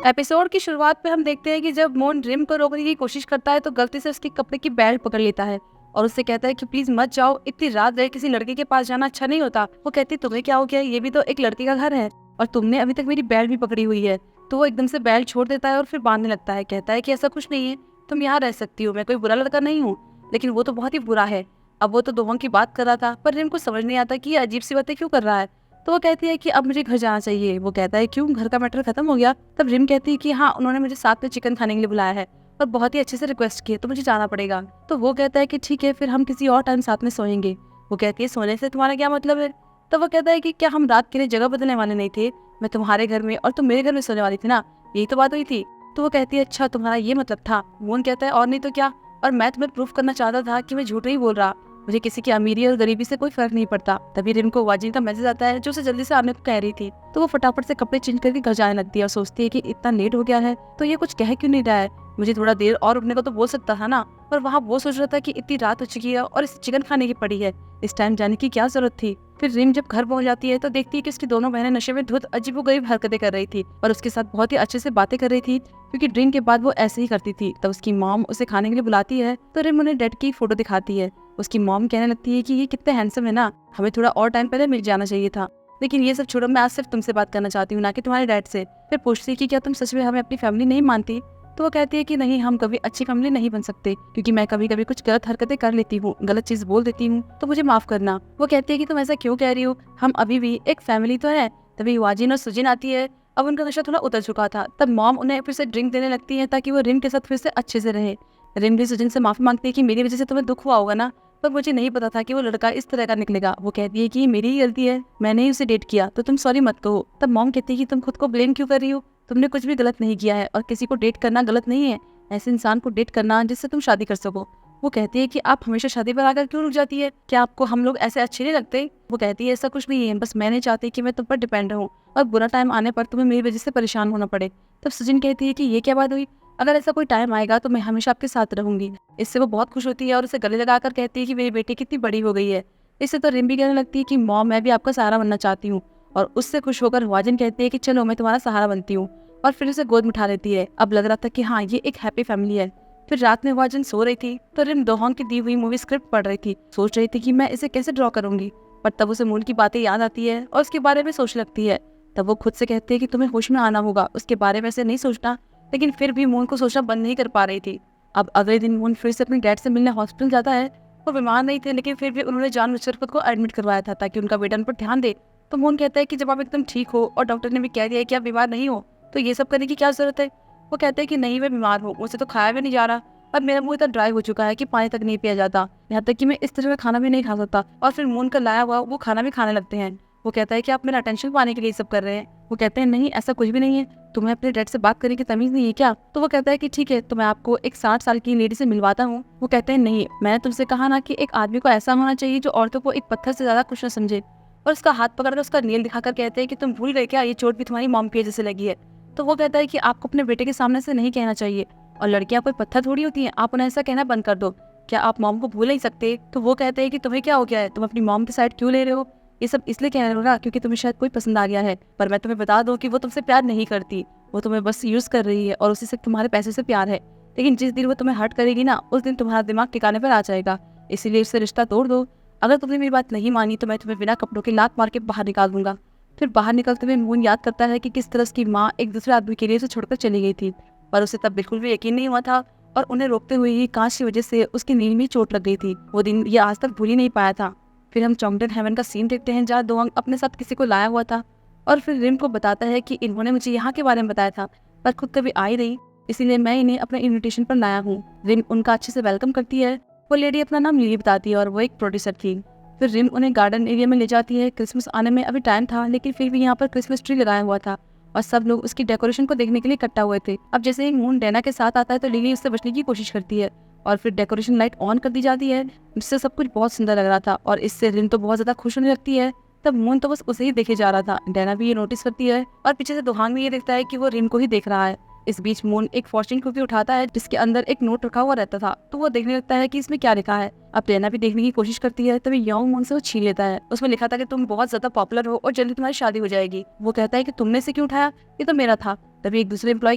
Episode की शुरुआत में हम देखते हैं कि जब मोन रिम को रोकने की कोशिश करता है तो गलती से उसके कपड़े की बेल्ट पकड़ लेता है और उससे कहता है कि प्लीज मत जाओ, इतनी रात गए किसी लड़के के पास जाना अच्छा नहीं होता। वो कहती है तुम्हें क्या हो गया, ये भी तो एक लड़के का घर है और तुमने अभी तक मेरी बेल्ट भी पकड़ी हुई है। तो वो एकदम से बेल्ट छोड़ देता है और फिर बांधने लगता है। कहता है कि ऐसा कुछ नहीं है, तुम यहाँ रह सकती हो, मैं कोई बुरा लड़का नहीं हूँ। लेकिन वो तो बहुत ही बुरा है। अब वो तो दोहंग की बात कर रहा था पर रिम को समझ नहीं आता कि ये अजीब सी बातें क्यों कर रहा है। तो वो कहती है कि अब मुझे घर जाना चाहिए। वो कहता है क्यों, घर का मैटर खत्म हो गया? तब रिम कहती है कि हाँ, उन्होंने मुझे साथ में चिकन खाने के लिए बुलाया है और बहुत ही अच्छे से रिक्वेस्ट की है, तो मुझे जाना पड़ेगा। तो वो कहता है कि ठीक है, फिर हम किसी और टाइम साथ में सोएंगे। वो कहती है सोने से तुम्हारा क्या मतलब है? तो वो कहता है कि क्या हम रात के लिए जगह बदलने वाले नहीं थे? मैं तुम्हारे घर में और तुम मेरे घर में सोने वाली थी ना, यही तो बात हुई थी। तो वो कहती है अच्छा, तुम्हारा ये मतलब था। मोहन कहता है और नहीं तो क्या, और मैं तुम्हें प्रूफ करना चाहता था कि मैं झूठ नहीं बोल रहा, मुझे किसी की अमीरी और गरीबी से कोई फर्क नहीं पड़ता। तभी रिम को वाजिन का मैसेज आता है जो उसे जल्दी से आने को कह रही थी। तो वो फटाफट से कपड़े चेंज करके घर जाने लगती है और सोचती है कि इतना लेट हो गया है तो ये कुछ कह क्यों नहीं रहा है, मुझे थोड़ा देर और रुकने को तो बोल सकता था ना। पर वहाँ वो सोच रहा था कि इतनी रात हो चुकी है और इस चिकन खाने की पड़ी है, इस टाइम जाने की क्या जरूरत थी। फिर रिम जब घर पहुंच जाती है तो देखती है कि उसकी दोनों बहनें नशे में धुत अजीबोगरीब हरकतें कर रही थी और उसके साथ बहुत ही अच्छे से बातें कर रही थी, क्योंकि ड्रिंक के बाद वो ऐसे ही करती थी। तब उसकी मॉम उसे खाने के लिए बुलाती है तो रिम उन्हें डैड की फोटो दिखाती है। उसकी मॉम कहने लगती है कि ये कितने हैंडसम है ना, हमें थोड़ा और टाइम पहले मिल जाना चाहिए था। लेकिन ये सब छोड़ो, मैं आज सिर्फ तुमसे बात करना चाहती हूँ, ना कि तुम्हारे डैड से। फिर पूछती है कि क्या तुम सच में हमें अपनी फैमिली नहीं मानती? तो वो कहती है कि नहीं, हम कभी अच्छी फैमिली नहीं बन सकते, क्योंकि मैं कभी कभी कुछ गलत हरकतें कर लेती हूँ, गलत चीज बोल देती हूँ, तो मुझे माफ करना। वो कहती है कि तुम ऐसा क्यों कह रही हो, हम अभी भी एक फैमिली तो है। तभी वाजिन और सुजिन आती है। अब उनका नशा थोड़ा उतर चुका था। तब मॉम उन्हें फिर से ड्रिंक देने लगती है ताकि वो रिम के साथ फिर से अच्छे से रहे। रिम भी सुजिन से माफी मांगती है कि मेरी वजह से तुम्हें दुख हुआ होगा ना, पर मुझे नहीं पता था कि वो लड़का इस तरह का निकलेगा। वो कहती है कि मेरी ही गलती है, मैंने ही उसे डेट किया, तो तुम सॉरी मत कहो। तब मॉम कहती है कि तुम खुद को ब्लेम क्यों कर रही हो, तुमने कुछ भी गलत नहीं किया है और किसी को डेट करना गलत नहीं है, ऐसे इंसान को डेट करना जिससे तुम शादी कर सको। वो कहती है कि आप हमेशा शादी पर आकर क्यों रुक जाती है, क्या आपको हम लोग ऐसे अच्छे नहीं लगते? वो कहती है ऐसा कुछ नहीं है, बस मैं नहीं चाहती कि मैं तुम पर डिपेंड रहूं और बुरा टाइम आने पर तुम्हें मेरी वजह से परेशान होना पड़े। तब सजिन कहती है कि ये क्या बात हुई, अगर ऐसा कोई टाइम आएगा तो मैं हमेशा आपके साथ रहूंगी। इससे वो बहुत खुश होती है और उसे गले लगाकर कहती है कि मेरी बेटी कितनी बड़ी हो गई है। इससे तो रिम भी कहने लगती है कि मॉम, मैं भी आपका सहारा बनना चाहती हूँ। और उससे खुश होकर वाजिन कहती है कि चलो मैं तुम्हारा सहारा बनती हूँ, और फिर उसे गोद में उठा लेती है। अब लग रहा था कि हाँ, ये एक हैप्पी फैमिली है। फिर रात में वाजिन सो रही थी तो रिम दोहोंग की दी हुई मूवी स्क्रिप्ट पढ़ रही थी, सोच रही थी कि मैं इसे कैसे ड्रॉ करूंगी। पर तब उसे मून की बातें याद आती है और उसके बारे में सोचने लगती है। तब वो खुद से कहती है कि तुम्हें होश में आना होगा, उसके बारे में से नहीं सोचना। लेकिन फिर भी मून को सोचना बंद नहीं कर पा रही थी। अब अगले दिन मून फिर से अपने डैड से मिलने हॉस्पिटल जाता है। वो बीमार नहीं थे, लेकिन फिर भी उन्होंने जानबूझकर खुद को एडमिट करवाया था ताकि उनका बेटा उन पर ध्यान दे। तो मून कहता है कि जब आप एकदम ठीक हो और डॉक्टर ने भी कह दिया है कि आप बीमार नहीं हो, तो ये सब करने की क्या जरूरत है? वो कहते हैं कि नहीं, मैं बीमार हूँ, मुझसे तो खाया भी नहीं जा रहा, अब मेरा मुंह इतना ड्राई हो चुका है कि पानी तक नहीं पिया जाता, यहाँ तक कि मैं इस तरह का खाना भी नहीं खा सकता। और फिर मून का लाया हुआ वो खाना भी खाने लगते हैं। वो कहता है कि आप मेरा अटेंशन पाने के लिए सब कर रहे हैं। वो कहते हैं नहीं, ऐसा कुछ भी नहीं है, तुम्हें अपने डैड से बात करने की तमीज नहीं है क्या? तो वो कहता है कि ठीक है, तो मैं आपको एक 60 साल की लेडी से मिलवाता हूँ। वो कहते हैं नहीं, मैंने तुमसे कहा ना कि एक आदमी को ऐसा होना चाहिए जो औरतों को एक पत्थर से ज्यादा कुछ न समझे। और उसका हाथ पकड़कर उसका नील दिखाकर कहते हैं कि तुम भूल गए क्या, ये चोट भी तुम्हारी मॉम की वजह से लगी है। तो वो कहता है कि आपको अपने बेटे के सामने से नहीं कहना चाहिए, और लड़कियां कोई पत्थर थोड़ी होती हैं, आप उन्हें ऐसा कहना बंद कर दो। क्या आप मॉम को भूल नहीं सकते? तो वो कहते हैं कि तुम्हें क्या हो गया है, तुम अपनी मॉम की साइड क्यों ले रहे हो? ये सब इसलिए कह रहे हो ना क्योंकि तुम्हें शायद कोई पसंद आ गया है, पर मैं तुम्हें बता दूं कि वो तुमसे प्यार नहीं करती, वो तुम्हें बस यूज कर रही है और उसी से तुम्हारे पैसे से प्यार है। लेकिन जिस दिन वो तुम्हें हर्ट करेगी ना, उस दिन तुम्हारा दिमाग ठिकाने पर आ जाएगा, इसीलिए उससे रिश्ता तोड़ दो। अगर तुमने मेरी बात नहीं मानी तो मैं तुम्हें बिना कपड़ों के लात मार के बाहर निकाल दूंगा। फिर बाहर निकलते हुए मून याद करता है कि किस तरह उसकी माँ एक दूसरे आदमी के लिए उसे छोड़कर चली गई थी, पर उसे तब बिल्कुल भी यकीन नहीं हुआ था और उन्हें रोकते हुए ही कांच की वजह से उसकी नींद में चोट लग गई थी। वो दिन ये आज तक भूल ही नहीं पाया था। फिर हम चॉकलेट हेवन का सीन देखते हैं जहाँ दोहंग अपने साथ किसी को लाया हुआ था और फिर रिम को बताता है कि इन्होंने मुझे यहाँ के बारे में बताया था, पर खुद कभी आई नहीं, इसीलिए मैं इन्हें अपने इन्विटेशन पर लाया हूँ। रिम उनका अच्छे से वेलकम करती है। वो लेडी अपना नाम लिली बताती है और वो एक प्रोड्यूसर थी। फिर रिम उन्हें गार्डन एरिया में ले जाती है। क्रिसमस आने में अभी टाइम था, लेकिन फिर भी यहाँ पर क्रिसमस ट्री लगाया हुआ था और सब लोग उसकी डेकोरेशन को देखने के लिए इकट्ठा हुए थे। अब जैसे ही मून डैना के साथ आता है तो लिली उससे बचने की कोशिश करती है और फिर डेकोरेशन लाइट ऑन कर दी जाती है, जिससे सब कुछ बहुत सुंदर लग रहा था और इससे रिम तो बहुत ज्यादा खुश होने लगती है। तब मून तो बस उसे ही देखे जा रहा था। डैना भी ये नोटिस करती है और पीछे से दोहांग भी ये देखता है कि वो रिम को ही देख रहा है। इस बीच मून एक फॉर्च्यून कुकी उठाता है जिसके अंदर एक नोट रखा हुआ रहता था, तो वो देखने लगता है कि इसमें क्या लिखा है। अब डैना भी देखने की कोशिश करती है, तभी योंग मून से वो छीन लेता है। उसमें लिखा था कि तुम बहुत ज्यादा पॉपुलर हो और जल्दी तुम्हारी शादी हो जाएगी। वो कहता है कि तुमने इसे क्यों उठाया, ये तो मेरा था। तभी एक दूसरे एम्प्लॉय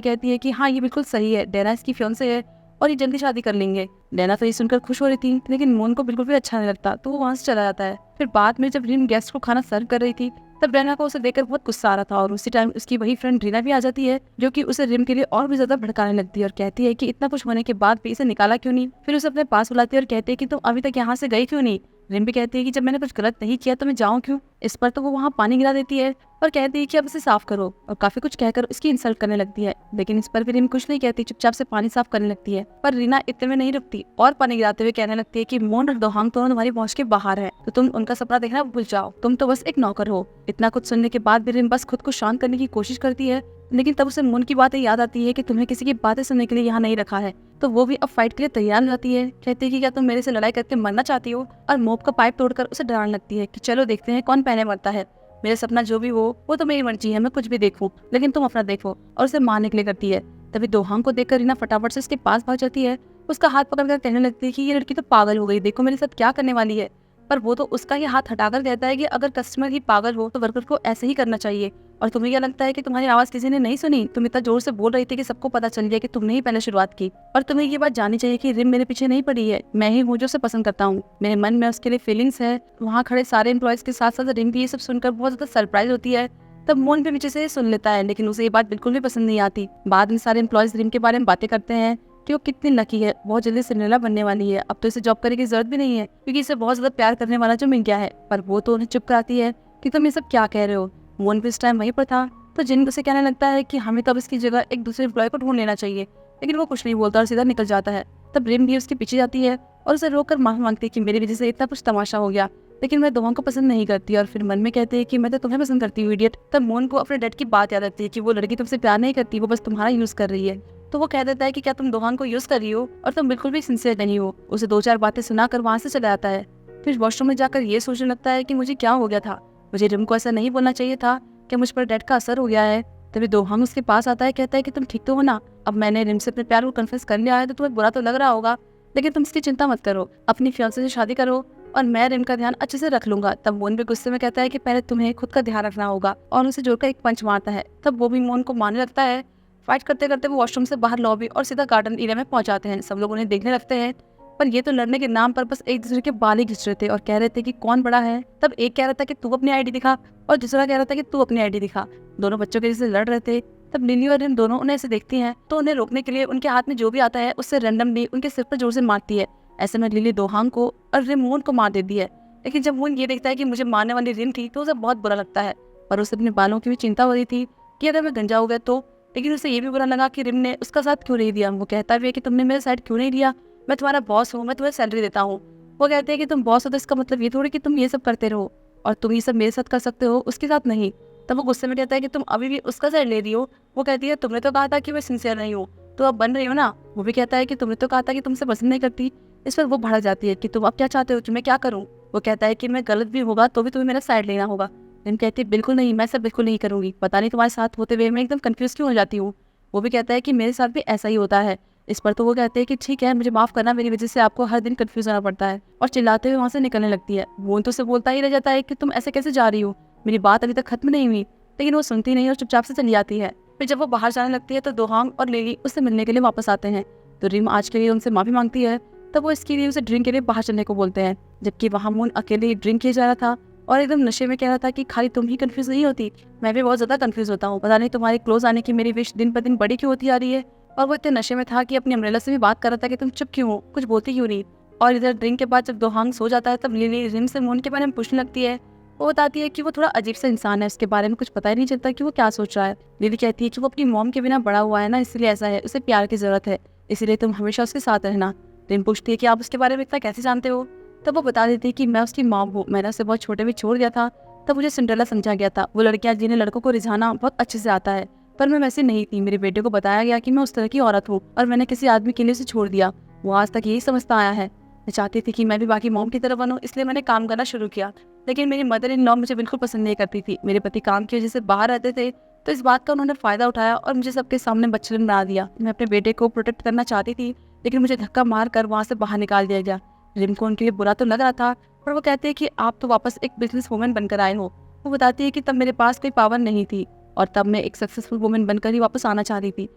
कहती है कि हाँ ये बिल्कुल सही है, डैना इसकी फियांसे है और ये जल्दी शादी कर लेंगे। डैना तो ये सुनकर खुश हो रही थी, लेकिन मोन को बिल्कुल भी अच्छा नहीं लगता, तो वो वहाँ से चला जाता है। फिर बाद में जब रिम गेस्ट को खाना सर्व कर रही थी, तब डैना को उसे देखकर बहुत गुस्सा आ रहा था और उसी टाइम उसकी वही फ्रेंड रीना भी आ जाती है, जो कि उसे रिम के लिए और भी ज्यादा भड़काने लगती है और कहती है कि इतना कुछ होने के बाद भी इसे निकाला क्यों नहीं। फिर उसे अपने पास बुलाती है और कहती है कि तुम अभी तक यहाँ से गई क्यों नहीं। रिम भी कहती है कि जब मैंने कुछ गलत नहीं किया तो मैं जाऊँ क्यों। इस पर तो वो वहाँ पानी गिरा देती है और कहती है कि अब इसे साफ करो, और काफी कुछ कहकर उसकी इंसल्ट करने लगती है। लेकिन इस पर भी रिम कुछ नहीं कहती, चुपचाप से पानी साफ करने लगती है। पर रीना इतने में नहीं रुकती और पानी गिराते हुए कहने लगती है कि मोन और दोहांग दोनों तुम्हारी पहुंच के बाहर है, तो तुम उनका सपना देखना भूल जाओ, तुम तो बस एक नौकर हो। इतना कुछ सुनने के बाद भी रिम बस खुद को शांत करने की कोशिश करती है, लेकिन तब उसे मोन की बातें याद आती है कि तुम्हें किसी की बातें सुनने के लिए यहाँ नहीं रखा है। तो वो भी अब फाइट के लिए तैयार हो जाती है, कहती है कि क्या तुम मेरे से लड़ाई करके मरना चाहती हो, और मोब का पाइप तोड़कर उसे डराने लगती है कि चलो देखते हैं कौन पहले मरता है। मेरा सपना जो भी हो वो तो मेरी मर्जी है, मैं कुछ भी देखूं, लेकिन तुम अपना देखो, और उसे मारने के लिए करती है। तभी दोहांग को देखकर रीना फटाफट से उसके पास भाग जाती है, उसका हाथ पकड़कर कहने लगती है कि ये लड़की तो पागल हो गई, देखो मेरे साथ क्या करने वाली है। पर वो तो उसका ही हाथ हटाकर कहता है कि अगर कस्टमर ही पागल हो तो वर्कर को ऐसे ही करना चाहिए, और तुम्हें क्या लगता है कि तुम्हारी आवाज किसी ने नहीं सुनी? तुम इतना जोर से बोल रही थी कि सबको पता चल गया कि तुमने ही पहले शुरुआत की। और तुम्हें ये बात जाननी चाहिए कि रिम मेरे पीछे नहीं पड़ी है, मैं ही हूँ जो उसे पसंद करता हूँ, मेरे मन में उसके लिए फीलिंग्स है। वहाँ खड़े सारे एम्प्लॉयज के साथ साथ रिम भी ये सब सुनकर बहुत ज्यादा सरप्राइज होती है। तब मोन भी पीछे से सुन लेता है, लेकिन उसे ये बात बिल्कुल भी पसंद नहीं आती। बाद में सारे एम्प्लॉयज रिम के बारे में बातें करते हैं कि वो कितनी लकी है, बहुत जल्दी सिंड्रेला बनने वाली है, अब तो इसे जॉब करने की जरूरत भी नहीं है क्योंकि इसे बहुत ज्यादा प्यार करने वाला जो मिल गया है। पर वो तो उन्हें चुप कराती है कि तुम ये सब क्या कह रहे हो। मोन भी इस टाइम वहीं पर था, तो जिन उसे कहने लगता है कि हमें तब इसकी जगह एक दूसरे एम्प्लॉय को ढूंढ लेना चाहिए, लेकिन वो कुछ नहीं बोलता और सीधा निकल जाता है। तब रिम भी उसके पीछे जाती है और उसे रोककर माफी मांगती है कि मेरी वजह से इतना कुछ तमाशा हो गया, लेकिन मैं दोहांग को पसंद नहीं करती, और फिर मन में कहती है कि मैं तो तुम्हें पसंद करती हूँ इडियट। तब मोन को अपने डैड की बात याद आती है कि वो लड़की तुमसे प्यार नहीं करती, वो बस तुम्हारा यूज कर रही है। तो वो कह देता है कि क्या तुम दोहांग को यूज कर रही हो और तुम बिल्कुल भी सिंसियर नहीं हो। उसे 2-4 बातें सुनाकर वहां से चला जाता है। फिर वॉशरूम में जाकर ये सोचने लगता है कि मुझे क्या हो गया था, मुझे रिम को ऐसा नहीं बोलना चाहिए था, क्या मुझ पर डैड का असर हो गया है। तभी दोहांग उसके पास आता है, कहता है कि तुम ठीक तो हो ना, अब मैंने रिम से अपने प्यार को कन्फेस कर लिया है तो तुम्हें बुरा तो लग रहा होगा, लेकिन तुम इसकी चिंता मत करो, अपनी फियांसे से शादी करो और मैं रिम का ध्यान अच्छे से रख लूंगा। तब मोन भी गुस्से में कहता है कि पहले तुम्हें खुद का ध्यान रखना होगा, और उसे जोड़कर एक पंच मारता है। तब वो भी मोन को मारने लगता है। फाइट करते करते वो वॉशरूम से बाहर लॉबी और सीधा गार्डन एरिया में पहुंच जाते हैं। सब लोग उन्हें देखने लगते हैं, पर ये तो लड़ने के नाम पर बस एक दूसरे के बाल ही घिस रहे थे और कह रहे थे कि कौन बड़ा है। तब एक कह रहा था कि तू अपनी आईडी दिखा और दूसरा कह रहा था कि तू अपनी आईडी दिखा। दोनों बच्चों के जैसे लड़ रहे थे। तब लिली और रिम दोनों उन्हें ऐसे देखती हैं, तो उन्हें रोकने के लिए उनके हाथ में जो भी आता है उससे रैंडमली उनके सिर पर जोर से मारती है। ऐसे में लिली दोहांग को और रिम मोन को मार देती है। लेकिन जब मोन ये देखता है कि मुझे मारने वाली रिम थी तो उसे बहुत बुरा लगता है, पर उसे अपने बालों की भी चिंता हो रही थी कि अगर मैं गंजा हो गया तो। लेकिन उसे ये भी बुरा लगा कि रिम ने उसका साथ क्यों नहीं दिया। वो कहता भी है कि तुमने मेरा साइड क्यों नहीं लिया, मैं तुम्हारा बॉस हूँ, मैं तुम्हें सैलरी देता हूँ। वो कहते हैं कि तुम बॉस हो तो इसका मतलब ये थोड़ी कि तुम ये सब करते रहो और तुम ये सब मेरे साथ कर सकते हो, उसके साथ नहीं। तब वो गुस्से में कहता है कि तुम अभी भी उसका साइड ले रही हो। वो कहती है तुमने तो कहा था कि मैं सिंसियर नहीं हूँ, तो अब बन रही हो ना। वो भी कहता है कि तुमने तो कहा था कि तुमसे पसंद नहीं करती। इस पर वो भड़क जाती है कि तुम अब क्या चाहते हो कि मैं क्या करूँ। वो कहता है कि मैं गलत भी होगा तो भी तुम्हें मेरा साइड लेना होगा। रिम कहती है बिल्कुल नहीं, मैं सब बिल्कुल नहीं करूँगी, पता नहीं तुम्हारे साथ होते हुए मैं एकदम कन्फ्यूज क्यों हो जाती हूँ। वो भी कहता है कि मेरे साथ भी ऐसा ही होता है। इस पर तो वो कहते हैं कि ठीक है, मुझे माफ करना, मेरी वजह से आपको हर दिन कंफ्यूज होना पड़ता है, और चिल्लाते हुए वहाँ से निकलने लगती है। वो तो उसे बोलता ही रह जाता है कि तुम ऐसे कैसे जा रही हो, मेरी बात अभी तक खत्म नहीं हुई। लेकिन वो सुनती नहीं और चुपचाप से चली जाती है। फिर जब वो बाहर जाने लगती है तो दोहांग और लिली उससे मिलने के लिए वापस आते हैं। तो रिम आज के लिए उनसे माफी मांगती है। तब वो इसके लिए उसे ड्रिंक के लिए बाहर चलने को बोलते हैं, जबकि वहाँ मोन अकेले ड्रिंक किया जा रहा था और एकदम नशे में कह रहा था कि खाली तुम ही कंफ्यूज नहीं होती, मैं भी बहुत ज्यादा कंफ्यूज होता हूँ, पता नहीं तुम्हारे क्लोज आने की मेरी विश दिन पर दिन बड़ी क्यों होती जा रही है। और वो इतने नशे में था कि अपनी अम्ब्रेला से भी बात कर रहा था कि तुम चुप क्यों हो, कुछ बोलती क्यों नहीं। और इधर ड्रिंक के बाद जब दोहांग सो जाता है तब लिली रिम से मोन के बारे में पूछने लगती है। वो बताती है कि वो थोड़ा अजीब सा इंसान है, उसके बारे में कुछ पता ही नहीं चलता कि वो क्या सोच रहा है। लिली कहती है कि वो अपनी मॉम के बिना बड़ा हुआ है ना, इसलिए ऐसा है, उसे प्यार की जरूरत है, इसीलिए तुम हमेशा उसके साथ रहना। रिम पूछती है कि आप उसके बारे में इतना कैसे जानते हो। तब वो बता देती है कि मैं उसकी मॉम हूँ, मैंने उसे बहुत छोटे में छोड़ दिया था, तब मुझे सिंड्रेला समझा गया था। वो लड़कियां जिन्हें लड़कों को रिझाना बहुत अच्छे से आता है, पर मैं वैसे नहीं थी। मेरे बेटे को बताया गया कि मैं उस तरह की औरत हूँ और मैंने किसी आदमी के लिए उसे छोड़ दिया। वो आज तक यही समझता आया है। मैं चाहती थी कि मैं भी बाकी मॉम की तरह बनूं, इसलिए मैंने काम करना शुरू किया। लेकिन मेरी मदर इन लॉ मुझे बिल्कुल पसंद नहीं करती थी। मेरे पति काम की वजह से बाहर रहते थे, तो इस बात का उन्होंने फायदा उठाया और मुझे सबके सामने बच्चन बना दिया। मैं अपने बेटे को प्रोटेक्ट करना चाहती थी, लेकिन मुझे धक्का मार कर वहाँ से बाहर निकाल दिया गया। रिम को उनके लिए बुरा तो लग रहा था, पर वो कहते हैं कि आप तो वापस एक बिजनेस वूमेन बनकर आए हो। वो बताती है कि तब मेरे पास कोई पावर नहीं थी, और तब मैं एक सक्सेसफुल वुमन बनकर ही वापस आना चाह रही थी,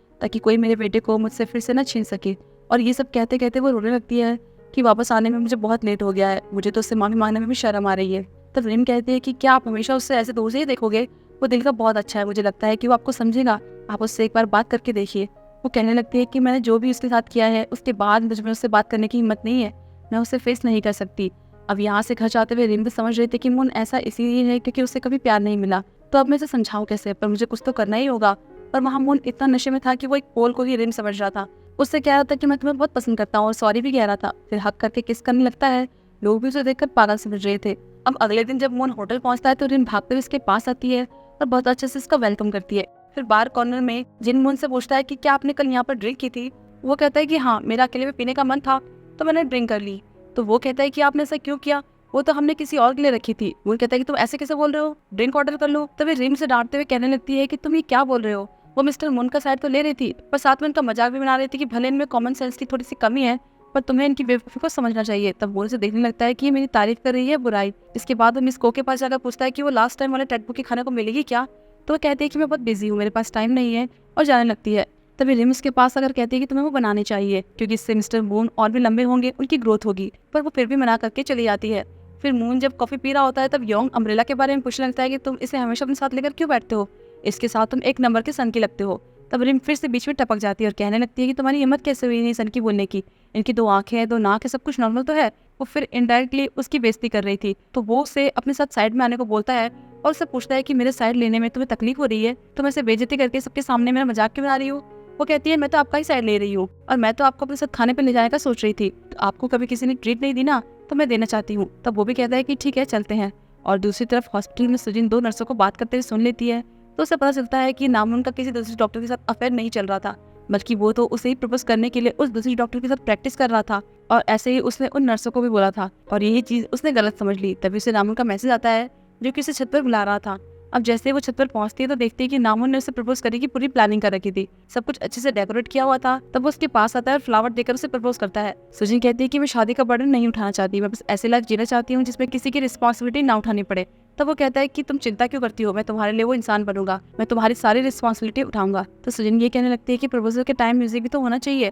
ताकि कोई मेरे बेटे को मुझसे फिर से ना छीन सके। और ये सब कहते कहते वो रोने लगती है कि वापस आने में मुझे बहुत लेट हो गया है, मुझे तो उससे माफ़ी मांगने में भी शर्म आ रही है। तब रिम कहती है कि क्या आप हमेशा उससे ऐसे दूर से ही देखोगे? वो दिल का बहुत अच्छा है, मुझे लगता है कि वो आपको समझेगा, आप उससे एक बार बात करके देखिए। वो कहने लगती है कि मैंने जो भी उसके साथ किया है उसके बाद मुझे उससे बात करने की हिम्मत नहीं है, मैं उसे फेस नहीं कर सकती। अब यहाँ से घर जाते हुए रिम भी समझ रही थी कि मून ऐसा इसीलिए है क्योंकि उसे कभी प्यार नहीं मिला, तो अब मैं इसे समझाऊं कैसे, पर मुझे कुछ तो करना ही होगा। पर वहाँ मून इतना नशे में था कि वो एक पोल को ही रिम समझ रहा था। उससे कह रहा था कि मैं तुम्हें बहुत पसंद करता हूँ और सॉरी भी कह रहा था, फिर हक करके किस करने लगता है। लोग भी उसे देखकर पागल समझ रहे थे। अब अगले दिन जब मून होटल पहुंचता है तो रिम भागते हुए इसके पास आती है और बहुत अच्छे से इसका वेलकम करती है। फिर बार कॉर्नर में जिन मून से पूछता है कि क्या आपने कल यहाँ पर ड्रिंक की थी? वो कहता है कि हाँ, मेरा अकेले में पीने का मन था तो मैंने ड्रिंक कर ली। तो वो कहता है कि आपने ऐसा क्यों किया? वो तो हमने किसी और के लिए रखी थी। वो कहता है कि तुम ऐसे कैसे बोल रहे हो, ड्रिंक ऑर्डर कर लो। तभी रिम से डांटते हुए कहने लगती है कि तुम ये क्या बोल रहे हो। वो मिस्टर मून का साइड तो ले रही थी, पर साथ में उनका मजाक भी बना रही थी कि भले इनमें कॉमन सेंस की थोड़ी सी कमी है, पर तुम्हें इनकी बेवकूफ़ी को समझना चाहिए। तब वो उसे देखने लगता है कि ये मेरी तारीफ कर रही है बुराई। इसके बाद वो मिस को के पास जाकर पूछता है कि वो लास्ट टाइम वाले टेटबुक के खाने को मिलेगी क्या? तो वो कहती है कि मैं बहुत बिजी हूँ, मेरे पास टाइम नहीं है, और जाने लगती है। तभी रिम उसके पास अगर कहती है कि तुम्हें वो बनानी चाहिए क्योंकि इससे मिस्टर मून और भी लंबे होंगे, उनकी ग्रोथ होगी, पर वो फिर भी मना करके चली जाती है। फिर मून जब कॉफी पी रहा होता है तब योंग अम्ब्रेला के बारे में पूछने लगता है कि तुम इसे हमेशा अपने साथ लेकर क्यों बैठते हो, इसके साथ तुम एक नंबर के सन की लगते हो। तब रिम फिर से बीच में टपक जाती है और कहने लगती है कि तुम्हारी हिम्मत कैसे हुई नहीं सन की बोलने की, इनकी 2 आंखें हैं, 2 नाक है, सब कुछ नॉर्मल तो है। वो फिर इनडायरेक्टली उसकी बेइज्जती कर रही थी, तो वो उसे अपने साथ साइड में आने को बोलता है और उससे पूछता है कि मेरे साइड लेने में तुम्हें तकलीफ हो रही है, तुम ऐसे बेइज्जती करके सबके सामने मेरा मजाक क्यों बना रही हो? वो कहती है मैं तो आपका ही साइड ले रही हूँ और मैं तो आपको अपने साथ खाने पे ले जाने का सोच रही थी, तो आपको कभी किसी ने ट्रीट नहीं दी ना, तो मैं देना चाहती हूँ। तब वो भी कहता है कि ठीक है चलते हैं। और दूसरी तरफ हॉस्पिटल में सुजिन 2 नर्सों को बात करते हुए सुन लेती है, तो उसे पता चलता है कि नामुन का किसी दूसरे डॉक्टर के साथ अफेयर नहीं चल रहा था, बल्कि वो तो उसे ही प्रपोज करने के लिए उस दूसरी डॉक्टर के साथ प्रैक्टिस कर रहा था। और ऐसे ही उसने उन नर्सों को भी बोला था और यही चीज उसने गलत समझ ली। तभी उसे नामुन का मैसेज आता है जो कि उसे छत पर बुला रहा था। अब जैसे वो छत पर पहुंचती है तो देखती है कि नामुन ने उसे प्रपोज करने की पूरी प्लानिंग कर रखी थी, सब कुछ अच्छे से डेकोरेट किया हुआ था। तब वो उसके पास आता है और फ्लावर देकर उसे प्रपोज करता है। सुजिन कहती है कि मैं शादी का बर्डन नहीं उठाना चाहती, मैं बस ऐसी लाइफ जीना चाहती हूँ जिसमें किसी की रिस्पॉन्सिबिलिटी ना उठानी पड़े। तब वो कहता है कि तुम चिंता क्यों करती हो, मैं तुम्हारे लिए वो इंसान बनूंगा, मैं तुम्हारी सारी रिस्पॉन्सिबिलिटी उठाऊंगा। तो सुजिन ये कहने लगती है कि प्रपोजल के टाइम म्यूजिक भी तो होना चाहिए,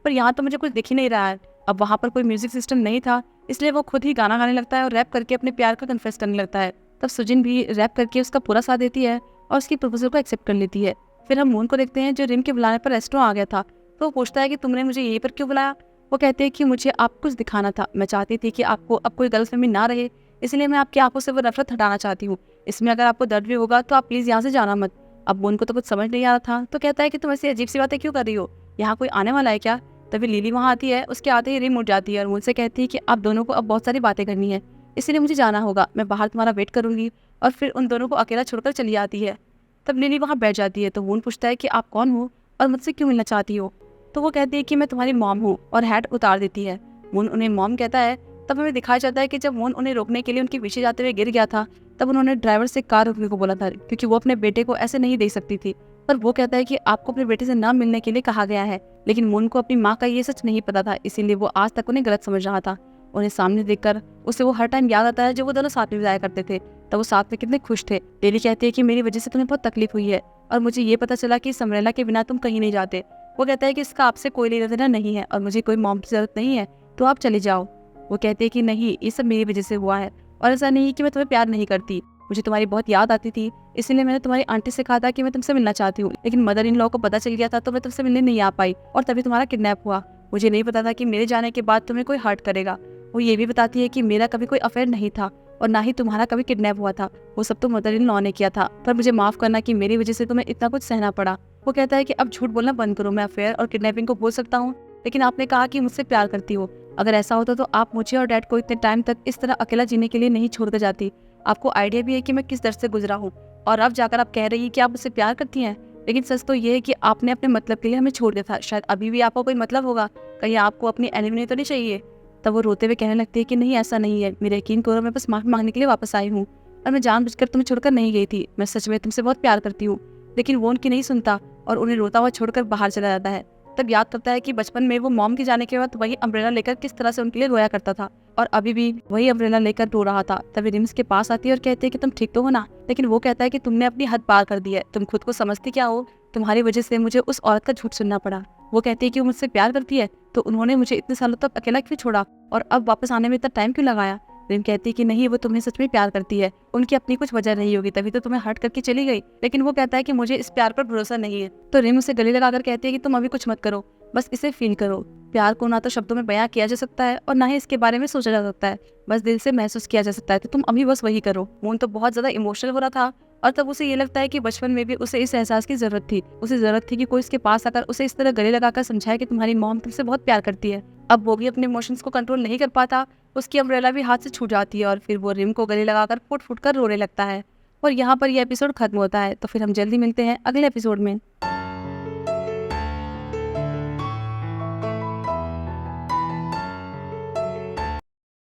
पर यहाँ तो मुझे कुछ दिख ही नहीं रहा है। अब वहाँ पर कोई म्यूजिक सिस्टम नहीं था, इसलिए वो खुद ही गाना गाने लगता है और रैप करके अपने प्यार का कन्फेस करने लगता है। तब सुजिन भी रैप करके उसका पूरा साथ देती है और उसकी प्रपोजल को एक्सेप्ट कर लेती है। फिर हम मून को देखते हैं जो रिम के बुलाने पर रेस्टोरेंट आ गया था, तो वो पूछता है कि तुमने मुझे यहीं पर क्यों बुलाया। वो कहते हैं कि मुझे आपको कुछ दिखाना था, मैं चाहती थी कि आपको अब कोई गलतफहमी ना रहे, इसलिए मैं आपकी आंखों से वो नफरत हटाना चाहती हूँ। इसमें अगर आपको दर्द भी होगा तो आप प्लीज यहाँ से जाना मत। अब मून को तो कुछ समझ नहीं आ रहा था, तो कहता है कि तुम ऐसी अजीब सी बातें क्यों कर रही हो, यहाँ कोई आने वाला है क्या? तभी लिली वहाँ आती है, उसके आते ही रिम उठ जाती है और मुझसे कहती है कि आप दोनों को अब बहुत सारी बातें करनी है, इसलिए मुझे जाना होगा, मैं बाहर तुम्हारा वेट करूंगी। और फिर उन दोनों को अकेला छोड़कर चली जाती है। तब लिली वहाँ बैठ जाती है, तो मून पूछता है कि आप कौन हो और मुझसे क्यों मिलना चाहती हो। तो वो कहती है कि मैं तुम्हारी मॉम हूँ और हैट उतार देती है। मून उन्हें मॉम कहता है। तब हमें दिखाया जाता है कि जब मून उन्हें रोकने के लिए उनके पीछे जाते हुए गिर गया था, तब उन्होंने ड्राइवर से कार रोकने को बोला था क्योंकि वो अपने बेटे को ऐसे नहीं देख सकती थी। पर वो कहता है कि आपको अपने बेटे से ना मिलने के लिए कहा गया है, लेकिन मून को अपनी माँ का ये सच नहीं पता था, इसीलिए वो आज तक उन्हें गलत समझ रहा था। उन्हें सामने देखकर उसे वो हर टाइम याद आता है जो वो दोनों साथ में बिताया करते थे, तब वो साथ में कितने खुश थे। लिली कहती है कि मेरी वजह से तुम्हें बहुत तकलीफ हुई है और मुझे ये पता चला कि समरेला के बिना तुम कहीं नहीं जाते। वो कहता है कि इसका आपसे कोई लेना देना नहीं है और मुझे कोई मॉम की जरूरत नहीं है, तो आप चले जाओ। वो कहते हैं कि नहीं, ये सब मेरी वजह से हुआ है और ऐसा नहीं कि मैं तुम्हें प्यार नहीं करती, मुझे तुम्हारी बहुत याद आती थी, इसलिए मैंने तुम्हारी आंटी से कहा था कि मैं तुमसे मिलना चाहती हूँ, लेकिन मदर इन लॉ को पता चल गया था तो मैं तुमसे मिलने नहीं आ पाई और तभी तुम्हारा किडनैप हुआ। मुझे नहीं पता था कि मेरे जाने के बाद तुम्हें कोई हर्ट करेगा। वो ये भी बताती है कि मेरा कभी कोई अफेयर नहीं था और ना ही तुम्हारा कभी किडनैप हुआ था, वो सब तो मदर इन लॉ ने किया था, पर मुझे माफ करना कि मेरी वजह से तुम्हें इतना कुछ सहना पड़ा। वो कहता है कि अब झूठ बोलना बंद करो, मैं अफेयर और किडनैपिंग को बोल सकता हूँ, लेकिन आपने कहा कि मुझसे प्यार करती हो, अगर ऐसा होता तो आप मुझे और डैड को इतने टाइम तक इस तरह अकेला जीने के लिए नहीं छोड़कर जाती। आपको आइडिया भी है कि मैं किस दर्द से गुजरा हूँ और अब जाकर आप कह रही हैं कि आप मुझसे प्यार करती हैं, लेकिन सच तो ये है कि आपने अपने मतलब के लिए हमें छोड़ दिया था, शायद अभी भी आपका कोई मतलब होगा, कहीं आपको अपनी एनिमी तो नहीं चाहिए। तब वो रोते हुए कहने लगती है कि नहीं, ऐसा नहीं है, मेरा यकीन करो, मैं बस माफी मांगने के लिए वापस आई हूँ और मैं जानबूझकर तुम्हें छोड़कर नहीं गई थी, मैं सच में तुमसे बहुत प्यार करती हूँ। लेकिन वो उनकी नहीं सुनता और उन्हें रोता हुआ छोड़कर बाहर चला जाता है। तब याद करता है कि बचपन में वो मॉम के जाने के बाद वही अम्ब्रेला लेकर किस तरह से उनके लिए रोया करता था और अभी भी वही अम्ब्रेला लेकर रो रहा था। तभी रिम्स के पास आती है और कहती है कि तुम ठीक तो हो ना, लेकिन वो कहता है कि तुमने अपनी हद पार कर दी है, तुम खुद को समझती क्या हो, तुम्हारी वजह से मुझे उस औरत का झूठ सुनना पड़ा। वो कहती है कि वो मुझसे प्यार करती है तो उन्होंने मुझे इतने सालों तक अकेला क्यों छोड़ा और अब वापस आने में इतना टाइम क्यों लगाया। रिम कहती है कि नहीं, वो तुम्हें सच में प्यार करती है, उनकी अपनी कुछ वजह नहीं होगी तभी तो तुम्हें हर्ट करके चली गई। लेकिन वो कहता है कि मुझे इस प्यार पर भरोसा नहीं है। तो रिम उसे गले लगाकर कहती है कि तुम अभी कुछ मत करो, बस इसे फील करो। प्यार को ना तो शब्दों में बयां किया जा सकता है और ना ही इसके बारे में सोचा जा सकता है, बस दिल से महसूस किया जा सकता है। तो तुम अभी बस वही करो। मून तो बहुत ज्यादा इमोशनल हो रहा था और तब उसे ये लगता है कि बचपन में भी उसे इस एहसास की जरूरत थी। उसे जरूरत थी कि कोई उसके पास आकर उसे इस तरह गले लगाकर समझाए कि तुम्हारी मॉम तुमसे बहुत प्यार करती है। अब वो भी अपने इमोशंस को कंट्रोल नहीं कर पाता, उसकी अम्ब्रेला भी हाथ से छूट जाती है और फिर वो रिम को गले लगाकर फुट फुट कर रोने लगता है। और यहाँ पर यह एपिसोड खत्म होता है। तो फिर हम जल्दी मिलते हैं अगले एपिसोड में।